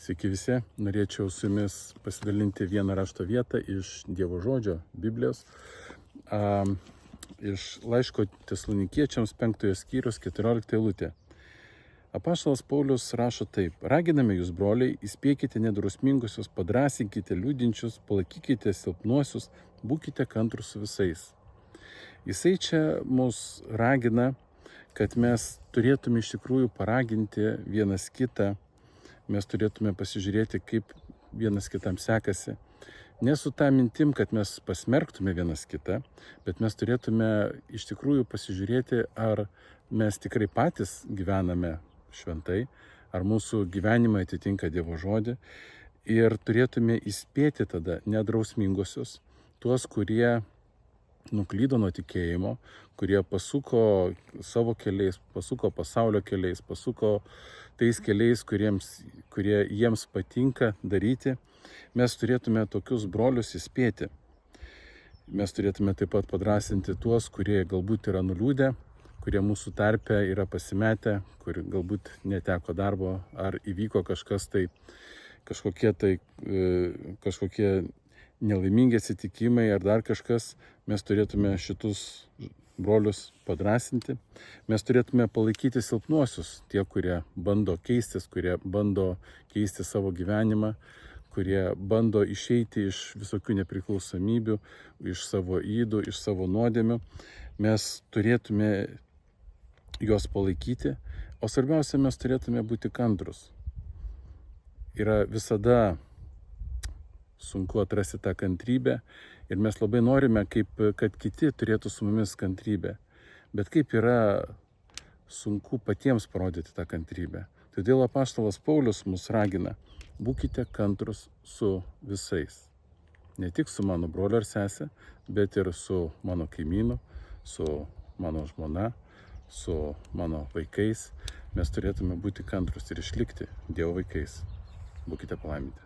Sveiki visi, norėčiau su jumis pasidalinti vieną rašto vietą iš Dievo žodžio, Biblijos, iš laiško Tesalonikiečiams 5 skyrius 14 eilutė. Apaštalas Paulius rašo taip: raginame jūs, broliai, įspėkite nedrausmingusius, padrąsinkite liūdinčius, palaikykite silpnuosius, būkite kantrūs su visais. Jisai čia mus ragina, kad mes turėtume iš tikrųjų paraginti vienas kitą, mes turėtume pasižiūrėti, kaip vienas kitam sekasi. Ne su tą mintim, kad mes pasmerktume vienas kitą, bet mes turėtume iš tikrųjų pasižiūrėti, ar mes tikrai patys gyvename šventai, ar mūsų gyvenimai atitinka Dievo žodį. Ir turėtume įspėti tada nedrausmingusius, tuos, kurie nuklydo nuo tikėjimo, kurie pasuko savo keliais, pasuko pasaulio keliais, pasuko tais keliais, kurie jiems patinka daryti. Mes turėtume tokius brolius įspėti. Mes turėtume taip pat padrąsinti tuos, kurie galbūt yra nuliūdę, kurie mūsų tarpe yra pasimetę, kur galbūt neteko darbo, ar įvyko kažkokie nelaimingi atsitikimai ar dar kažkas. Mes turėtume šitus brolius padrąsinti. Mes turėtume palaikyti silpnuosius, tie, kurie bando keistis, kurie bando keisti savo gyvenimą, kurie bando išeiti iš visokių nepriklausomybių, iš savo ydų, iš savo nuodėmių. Mes turėtume juos palaikyti, o svarbiausia, mes turėtume būti kantrus. Yra visada sunku atrasti tą kantrybę ir mes labai norime, kad kiti turėtų su mumis kantrybę. Bet kaip yra sunku patiems parodyti tą kantrybę. Todėl apaštalas Paulius mus ragina: būkite kantrus su visais. Ne tik su mano broliu ar sese, bet ir su mano kaimynu, su mano žmona, su mano vaikais. Mes turėtume būti kantrus ir išlikti Dievo vaikais. Būkite palaiminti.